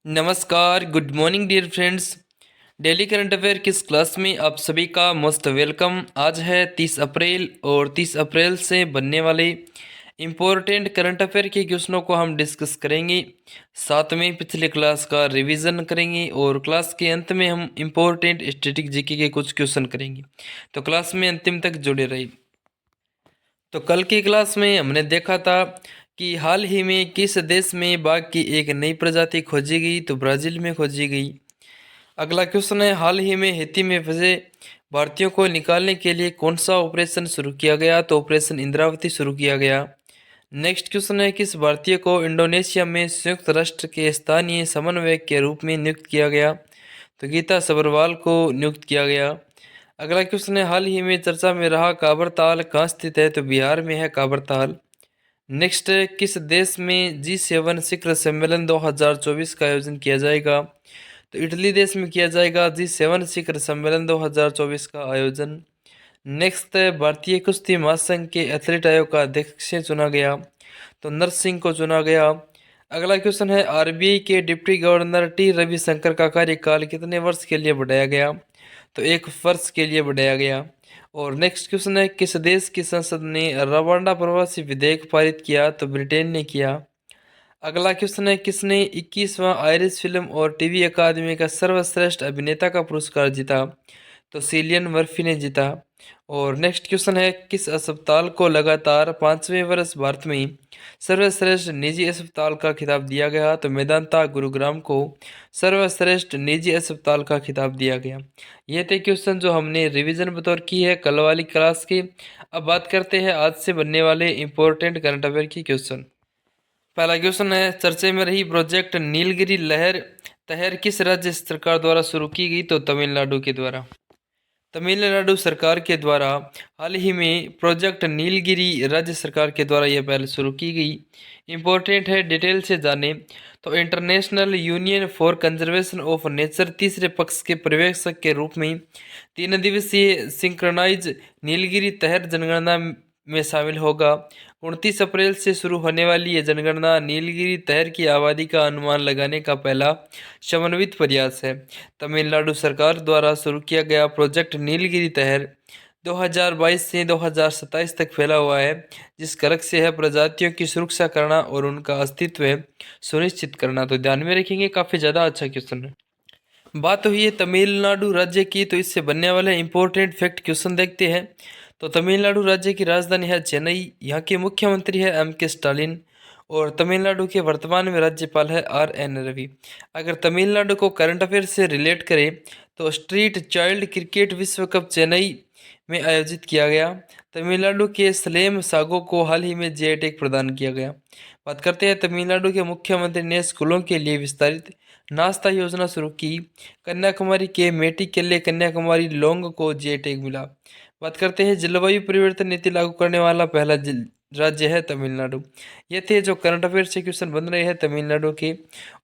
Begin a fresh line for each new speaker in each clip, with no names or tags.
नमस्कार, good morning dear friends. Daily current affair किस class में आप सभी का मोस्ट वेलकम। आज है 30 अप्रैल और 30 अप्रैल से बनने वाले इम्पोर्टेंट करंट अफेयर के क्वेश्चनों को हम डिस्कस करेंगे। साथ में पिछले क्लास का रिवीजन करेंगे और क्लास के अंत में हम इम्पोर्टेंट स्टैटिक जीके के कुछ क्वेश्चन करेंगे, तो क्लास में अंतिम तक जुड़े रहिए। तो कल की क्लास में हमने देखा था कि हाल ही में किस देश में बाघ की एक नई प्रजाति खोजी गई, तो ब्राज़ील में खोजी गई। अगला क्वेश्चन है, हाल ही में हैती में फंसे भारतीयों को निकालने के लिए कौन सा ऑपरेशन शुरू किया गया, तो ऑपरेशन इंद्रावती शुरू किया गया। नेक्स्ट क्वेश्चन है, किस भारतीय को इंडोनेशिया में संयुक्त राष्ट्र के स्थानीय समन्वयक के रूप में नियुक्त किया गया, तो गीता सब्रवाल को नियुक्त किया गया। अगला क्वेश्चन है, हाल ही में चर्चा में रहा काबर ताल कहाँ स्थित है, तो बिहार में है काबर ताल। नेक्स्ट है, किस देश में G7 शिखर सम्मेलन 2024 का आयोजन किया जाएगा, तो इटली देश में किया जाएगा G7 शिखर सम्मेलन 2024 का आयोजन। नेक्स्ट है, भारतीय कुश्ती महासंघ के एथलीट आयोग का अध्यक्ष चुना गया, तो नरसिंह सिंह को चुना गया। अगला क्वेश्चन है, आरबीआई के डिप्टी गवर्नर टी रविशंकर का कार्यकाल कितने वर्ष के लिए बढ़ाया गया, तो 1 वर्ष के लिए बढ़ाया गया। और नेक्स्ट क्वेश्चन है, किस देश की संसद ने रवांडा प्रवासी विधेयक पारित किया, तो ब्रिटेन ने किया। अगला क्वेश्चन है, किसने 21वां आयरिश फिल्म और टीवी अकादमी का सर्वश्रेष्ठ अभिनेता का पुरस्कार जीता, तो सिलियन मर्फी ने जीता। और नेक्स्ट क्वेश्चन है, किस अस्पताल को लगातार 5वें वर्ष भारत में सर्वश्रेष्ठ निजी अस्पताल का खिताब दिया गया, तो मेदांता गुरुग्राम को सर्वश्रेष्ठ निजी अस्पताल का खिताब दिया गया। ये थे क्वेश्चन जो हमने रिवीजन बतौर की है कल वाली क्लास की। अब बात करते हैं आज से बनने वाले इंपॉर्टेंट करंट अफेयर की क्वेश्चन। पहला क्वेश्चन है, चर्चे में रही प्रोजेक्ट नीलगिरी लहर तहर किस राज्य सरकार द्वारा शुरू की गई, तो तमिलनाडु के द्वारा। तमिलनाडु सरकार के द्वारा हाल ही में प्रोजेक्ट नीलगिरी राज्य सरकार के द्वारा यह पहल शुरू की गई। इम्पोर्टेंट है, डिटेल से जाने तो international union for conservation of nature तीसरे पक्ष के पर्यवेक्षक के रूप में 3 दिवसीय सिंक्रोनाइज नीलगिरी तहर जनगणना में शामिल होगा। 29 अप्रैल से शुरू होने वाली यह जनगणना नीलगिरी तहर की आबादी का अनुमान लगाने का पहला समन्वित प्रयास है। तमिलनाडु सरकार द्वारा शुरू किया गया प्रोजेक्ट नीलगिरी तहर 2022 से 2027 तक फैला हुआ है, जिसका लक्ष्य है प्रजातियों की सुरक्षा करना और उनका अस्तित्व सुनिश्चित करना। तो ध्यान में रखेंगे, काफ़ी ज़्यादा अच्छा क्वेश्चन है। बात हुई है तमिलनाडु राज्य की, तो इससे बनने वाले इंपॉर्टेंट फैक्ट क्वेश्चन देखते हैं। तो तमिलनाडु राज्य की राजधानी है चेन्नई, यहाँ के मुख्यमंत्री है M.K. स्टालिन और तमिलनाडु के वर्तमान में राज्यपाल है R.N. रवि। अगर तमिलनाडु को करंट अफेयर से रिलेट करें तो स्ट्रीट चाइल्ड क्रिकेट विश्व कप चेन्नई में आयोजित किया गया। तमिलनाडु के सलेम सागो को हाल ही में जीआई टैग प्रदान किया गया। बात करते हैं, तमिलनाडु के मुख्यमंत्री ने स्कूलों के लिए विस्तारित नाश्ता योजना शुरू की। कन्याकुमारी के मेटिकेले कन्याकुमारी लोंग को जीआई टैग मिला। बात करते हैं, जलवायु परिवर्तन नीति लागू करने वाला पहला राज्य है तमिलनाडु। ये थे जो करंट अफेयर से क्वेश्चन बन रहे हैं तमिलनाडु के,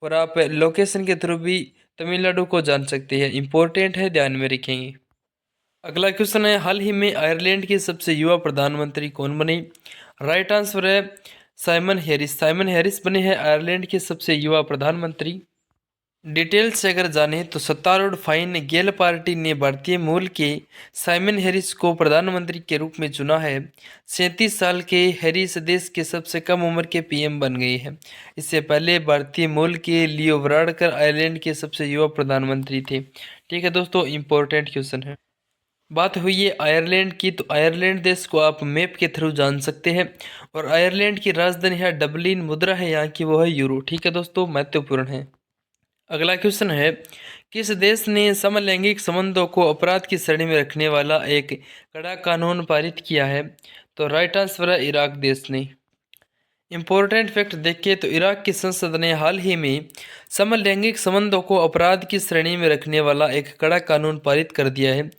और आप लोकेशन के थ्रू भी तमिलनाडु को जान सकते हैं। इंपॉर्टेंट है, ध्यान में रखेंगे। अगला क्वेश्चन है, हाल ही में आयरलैंड के सबसे युवा प्रधानमंत्री कौन बने। राइट आंसर है साइमन हैरिस। साइमन हैरिस बने हैं आयरलैंड के सबसे युवा प्रधानमंत्री। डिटेल से अगर जाने तो सत्तारूढ़ फाइन गेल पार्टी ने भारतीय मूल के साइमन हैरिस को प्रधानमंत्री के रूप में चुना है। 37 साल के हैरिस देश के सबसे कम उम्र के पीएम बन गए हैं। इससे पहले भारतीय मूल के लियो वराडकर आयरलैंड के सबसे युवा प्रधानमंत्री थे। ठीक है दोस्तों, इंपॉर्टेंट क्वेश्चन है। बात हुई है आयरलैंड की, तो आयरलैंड देश को आप मैप के थ्रू जान सकते हैं, और आयरलैंड की राजधानी है डबलिन, मुद्रा है यहाँ की वो है यूरो। ठीक है दोस्तों, महत्वपूर्ण है। अगला क्वेश्चन है, किस देश ने समलैंगिक संबंधों को अपराध की श्रेणी में रखने वाला एक कड़ा कानून पारित किया है, तो राइट आंसर है इराक देश ने। इम्पोर्टेंट फैक्ट देखिए तो इराक की संसद ने हाल ही में समलैंगिक संबंधों को अपराध की श्रेणी में रखने वाला एक कड़ा कानून पारित कर दिया है,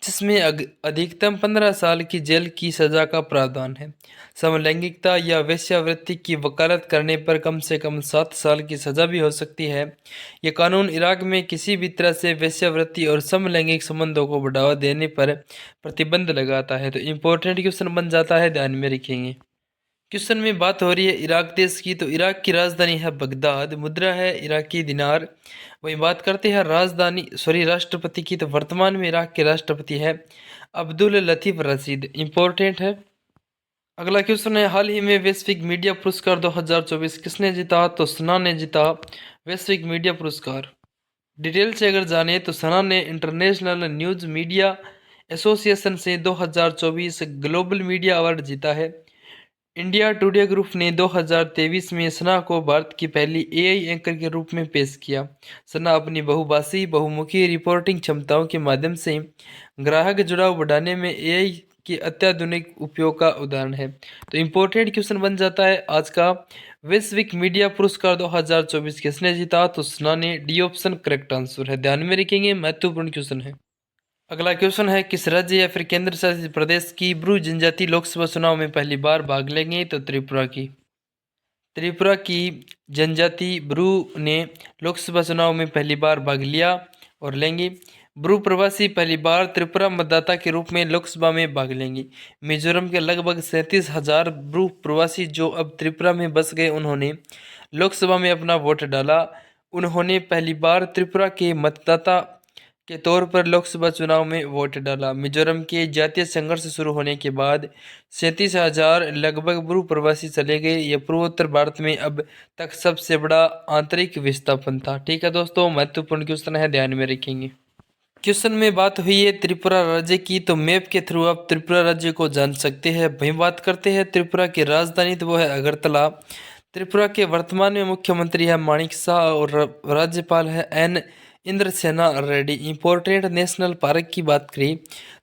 जिसमें अधिकतम 15 साल की जेल की सजा का प्रावधान है। समलैंगिकता या वेश्यावृत्ति की वकालत करने पर कम से कम 7 साल की सजा भी हो सकती है। यह कानून इराक में किसी भी तरह से वेश्यावृत्ति और समलैंगिक संबंधों को बढ़ावा देने पर प्रतिबंध लगाता है। तो इम्पोर्टेंट क्वेश्चन बन जाता है, ध्यान में रखेंगे। क्वेश्चन में बात हो रही है इराक देश की, तो इराक की राजधानी है बगदाद, मुद्रा है इराकी दिनार। वही बात करते हैं राष्ट्रपति की, तो वर्तमान में इराक के राष्ट्रपति है अब्दुल लतीफ रशीद। इंपॉर्टेंट है। अगला क्वेश्चन है हाल ही में वैश्विक मीडिया पुरस्कार 2024 किसने जीता, तो सना ने जीता वैश्विक मीडिया पुरस्कार। डिटेल से अगर जाने तो सना ने इंटरनेशनल न्यूज मीडिया एसोसिएशन से 2024 ग्लोबल मीडिया अवार्ड जीता है। इंडिया टुडे ग्रुप ने 2023 में सना को भारत की पहली एआई एंकर के रूप में पेश किया। सना अपनी बहुभाषी बहुमुखी रिपोर्टिंग क्षमताओं के माध्यम से ग्राहक जुड़ाव बढ़ाने में एआई के अत्याधुनिक उपयोग का उदाहरण है। तो इम्पोर्टेंट क्वेश्चन बन जाता है आज का, वैश्विक मीडिया पुरस्कार 2024 किसने जीता, तो सना ने। डी ऑप्शन करेक्ट आंसर है, ध्यान में रखेंगे, महत्वपूर्ण क्वेश्चन है। अगला क्वेश्चन है किस राज्य या फिर केंद्र शासित प्रदेश की ब्रू जनजाति लोकसभा चुनाव में पहली बार भाग लेंगे, तो त्रिपुरा की। त्रिपुरा की जनजाति ब्रू ने लोकसभा चुनाव में पहली बार भाग लिया और लेंगे। ब्रू प्रवासी पहली बार त्रिपुरा मतदाता के रूप में लोकसभा में भाग लेंगे। मिजोरम के लगभग 37,000 ब्रू प्रवासी जो अब त्रिपुरा में बस गए, उन्होंने लोकसभा में अपना वोट डाला। उन्होंने पहली बार त्रिपुरा के मतदाता के तौर पर लोकसभा चुनाव में वोट डाला। मिजोरम के जातीय संघर्ष शुरू होने के बाद 37,000 लगभग ब्रू प्रवासी चले गए। यह पूर्वोत्तर भारत में अब तक सबसे बड़ा आंतरिक विस्थापन था। ठीक है दोस्तों, महत्वपूर्ण क्वेश्चन है, ध्यान में रखेंगे। क्वेश्चन में बात हुई है त्रिपुरा राज्य की, तो मैप के थ्रू आप त्रिपुरा राज्य को जान सकते हैं। वहीं बात करते हैं त्रिपुरा की राजधानी, तो वो है अगरतला। त्रिपुरा के वर्तमान में मुख्यमंत्री है माणिक शाह और राज्यपाल है N Indrasena Reddy. Important national park की बात करें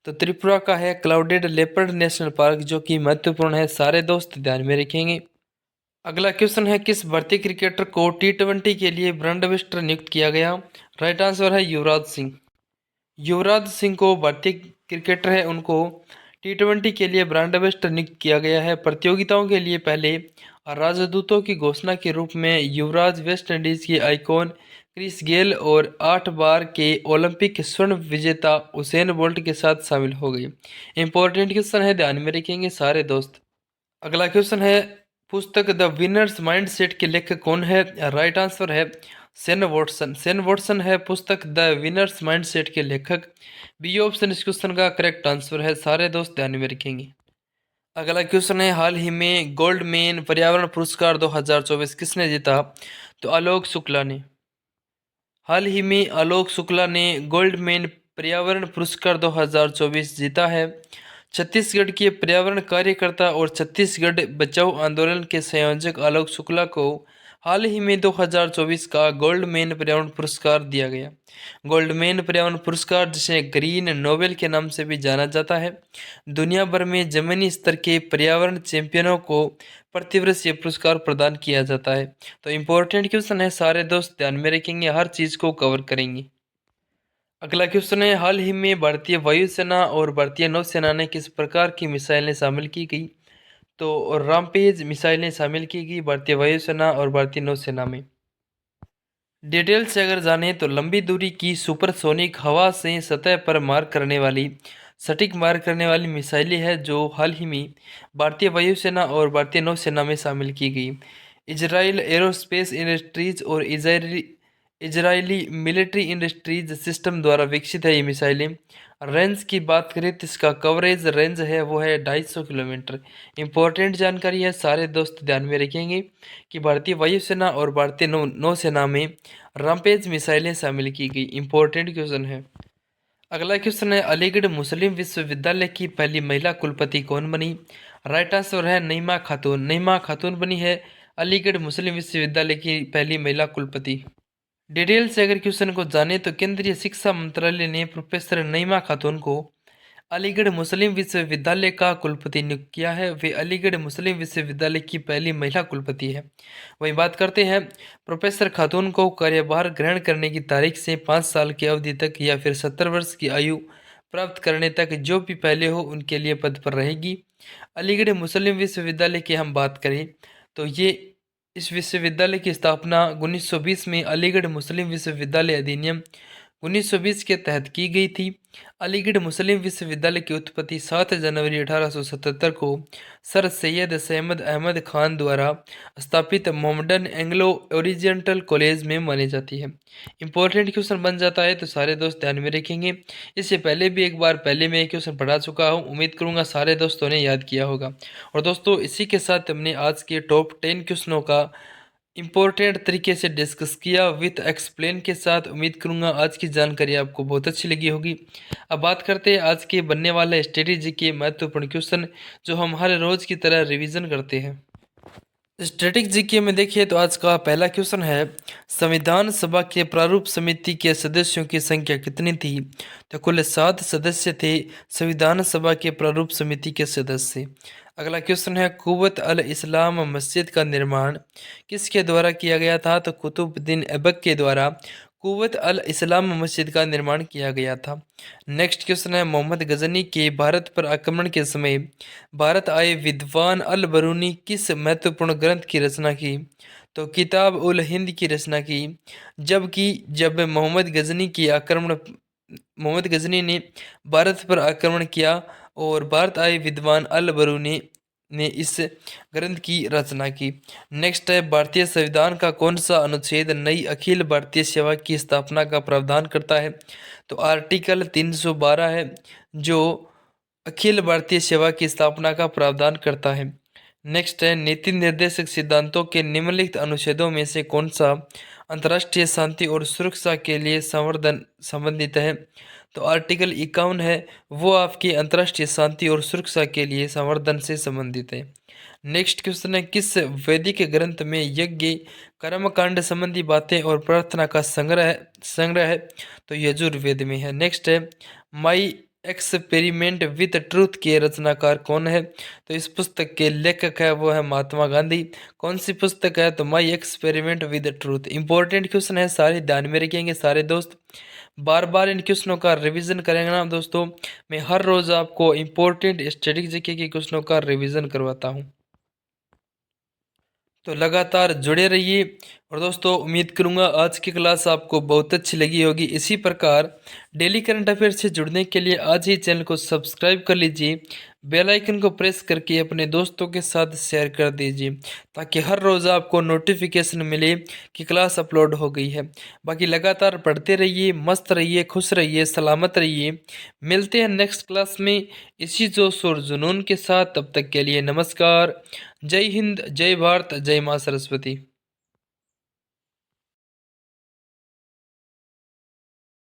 तो त्रिपुरा का है क्लाउडेड लेपर्ड नेशनल पार्क, जो कि महत्वपूर्ण है, सारे दोस्त ध्यान में रखेंगे। अगला क्वेश्चन है किस भारतीय क्रिकेटर को T20 के लिए ब्रांड एम्बेसडर नियुक्त किया गया। राइट आंसर है युवराज सिंह। युवराज सिंह को भारतीय क्रिकेटर है, उनको T20 के लिए ब्रांड एम्बेसडर नियुक्त किया गया है। प्रतियोगिताओं के लिए पहले राजदूतों की घोषणा के रूप में युवराज वेस्ट इंडीज के आइकॉन क्रिस गेल और 8 बार के ओलंपिक स्वर्ण विजेता उसेन बोल्ट के साथ शामिल हो गए। इंपॉर्टेंट क्वेश्चन है, ध्यान में रखेंगे सारे दोस्त। अगला क्वेश्चन है पुस्तक द विनर्स माइंडसेट के लेखक कौन है। राइट आंसर है सेन वॉटसन। सेन वॉटसन है पुस्तक द विनर्स माइंडसेट के लेखक। बी ऑप्शन इस क्वेश्चन का करेक्ट आंसर है, सारे दोस्त ध्यान में रखेंगे। अगला क्वेश्चन है हाल ही में गोल्डमैन पर्यावरण पुरस्कार 2024 किसने जीता, तो आलोक शुक्ला ने। हाल ही में आलोक शुक्ला ने गोल्डमैन पर्यावरण पुरस्कार 2024 जीता है। छत्तीसगढ़ के पर्यावरण कार्यकर्ता और छत्तीसगढ़ बचाओ आंदोलन के संयोजक आलोक शुक्ला को हाल ही में 2024 का गोल्डमैन पर्यावरण पुरस्कार दिया गया। गोल्डमैन पर्यावरण पुरस्कार, जिसे ग्रीन नोबेल के नाम से भी जाना जाता है, दुनिया भर में जमीनी स्तर के पर्यावरण चैंपियनों को प्रतिवर्ष ये पुरस्कार प्रदान किया जाता है। तो इम्पोर्टेंट क्वेश्चन है, सारे दोस्त ध्यान में रखेंगे, हर चीज़ को कवर करेंगे। अगला क्वेश्चन है हाल ही में भारतीय वायुसेना और भारतीय नौसेना ने किस प्रकार की मिसाइलें शामिल की गई, तो रामपेज मिसाइलें शामिल की गई भारतीय वायुसेना और भारतीय नौसेना में। डिटेल से अगर जाने तो लंबी दूरी की सुपरसोनिक हवा से सतह पर मार करने वाली सटीक मार करने वाली मिसाइलें है, जो हाल ही में भारतीय वायुसेना और भारतीय नौसेना में शामिल की गई। इजराइल एरोस्पेस इंडस्ट्रीज और इजरायली मिलिट्री इंडस्ट्रीज सिस्टम द्वारा विकसित है ये मिसाइलें। रेंज की बात करें तो इसका कवरेज रेंज है वो है 250 किलोमीटर। इंपॉर्टेंट जानकारी है, सारे दोस्त ध्यान में रखेंगे कि भारतीय वायुसेना और भारतीय नौसेना में रामपेज मिसाइलें शामिल की गई। इंपॉर्टेंट क्वेश्चन है। अगला क्वेश्चन है अलीगढ़ मुस्लिम विश्वविद्यालय की पहली महिला कुलपति कौन बनी। राइट आंसर है नईमा खातून। नईमा खातून बनी है अलीगढ़ मुस्लिम विश्वविद्यालय की पहली महिला कुलपति। डिटेल से अगर क्वेश्चन को जाने तो केंद्रीय शिक्षा मंत्रालय ने प्रोफेसर नईमा खातून को अलीगढ़ मुस्लिम विश्वविद्यालय का कुलपति नियुक्त किया है। वे अलीगढ़ मुस्लिम विश्वविद्यालय की पहली महिला कुलपति है। वही बात करते हैं प्रोफेसर खातून को कार्यभार ग्रहण करने की तारीख से 5 साल की अवधि तक या फिर 70 वर्ष की आयु प्राप्त करने तक जो भी पहले हो उनके लिए पद पर रहेगी। अलीगढ़ मुस्लिम विश्वविद्यालय की हम बात करें तो ये इस विश्वविद्यालय की स्थापना 1920 में अलीगढ़ मुस्लिम विश्वविद्यालय अधिनियम 1920 के तहत की गई थी। अलीगढ़ मुस्लिम विश्वविद्यालय की उत्पत्ति 7 जनवरी 1877 को सर सैयद सहमद अहमद खान द्वारा स्थापित मोहम्मडन एंग्लो ओरिजेंटल कॉलेज में मानी जाती है। इंपॉर्टेंट क्वेश्चन बन जाता है तो सारे दोस्त ध्यान में रखेंगे। इससे पहले भी एक बार पहले मैं क्वेश्चन पढ़ा चुका हूँ, उम्मीद करूंगा सारे दोस्तों ने याद किया होगा। और दोस्तों इसी के साथ हमने आज के टॉप 10 क्वेश्चनों का इम्पोर्टेंट तरीके से डिस्कस किया विथ एक्सप्लेन के साथ। उम्मीद करूंगा आज की जानकारी आपको बहुत अच्छी लगी होगी। अब बात करते हैं आज के बनने वाले स्ट्रेटेजी के महत्वपूर्ण क्वेश्चन जो हम हर रोज की तरह रिवीजन करते हैं। स्टैटिक जीके में देखिए तो आज का पहला क्वेश्चन है, संविधान सभा के प्रारूप समिति के सदस्यों की संख्या कितनी थी? तो कुल 7 सदस्य थे संविधान सभा के प्रारूप समिति के सदस्य। अगला क्वेश्चन है, कुव्वत अल इस्लाम मस्जिद का निर्माण किसके द्वारा किया गया था? तो कुतुबुद्दीन ऐबक के द्वारा कुव्वत अल इस्लाम मस्जिद का निर्माण किया गया था। नेक्स्ट क्वेश्चन है, मोहम्मद गजनी के भारत पर आक्रमण के समय भारत आए विद्वान अल बरूनी किस महत्वपूर्ण ग्रंथ की रचना की? तो किताब उल हिंद की रचना की। जब मोहम्मद गजनी ने भारत पर आक्रमण किया और भारत आए विद्वान अल बरूनी ने इस ग्रंथ की रचना की। नेक्स्ट है, भारतीय संविधान का कौन सा अनुच्छेद नई अखिल भारतीय सेवा की स्थापना का प्रावधान करता है? तो आर्टिकल 312 है जो अखिल भारतीय सेवा की स्थापना का प्रावधान करता है। नेक्स्ट है, नीति निर्देशक सिद्धांतों के निम्नलिखित अनुच्छेदों में से कौन सा अंतर्राष्ट्रीय शांति और सुरक्षा के लिए संवर्धन संबंधित है? तो आर्टिकल 51 है, वो आपकी अंतर्राष्ट्रीय शांति और सुरक्षा के लिए संवर्धन से संबंधित है। नेक्स्ट क्वेश्चन है, किस वैदिक ग्रंथ में यज्ञ कर्मकांड संबंधी बातें और प्रार्थना का संग्रह है? तो यजुर्वेद में है। नेक्स्ट है, माई एक्सपेरिमेंट विद ट्रूथ के रचनाकार कौन है? तो इस पुस्तक के लेखक है वो है महात्मा गांधी। कौन सी पुस्तक है? तो my experiment with truth. Important question है, सारे ध्यान में रखेंगे सारे दोस्त। बार बार इन क्वेश्चनों का रिवीजन करेंगे ना दोस्तों। मैं हर रोज आपको इंपॉर्टेंट स्टैटिक जीके के क्वेश्चनों का रिवीजन करवाता हूँ, तो लगातार जुड़े रहिए। और दोस्तों उम्मीद करूंगा आज की क्लास आपको बहुत अच्छी लगी होगी। इसी प्रकार डेली करंट अफेयर से जुड़ने के लिए आज ही चैनल को सब्सक्राइब कर लीजिए, बेल आइकन को प्रेस करके अपने दोस्तों के साथ शेयर कर दीजिए ताकि हर रोज़ आपको नोटिफिकेशन मिले कि क्लास अपलोड हो गई है। बाकी लगातार पढ़ते रहिए, मस्त रहिए, खुश रहिए, सलामत रहिए। मिलते हैं नेक्स्ट क्लास में इसी जोश और जुनून के साथ। तब तक के लिए नमस्कार। जय हिंद, जय भारत, जय माँ सरस्वती।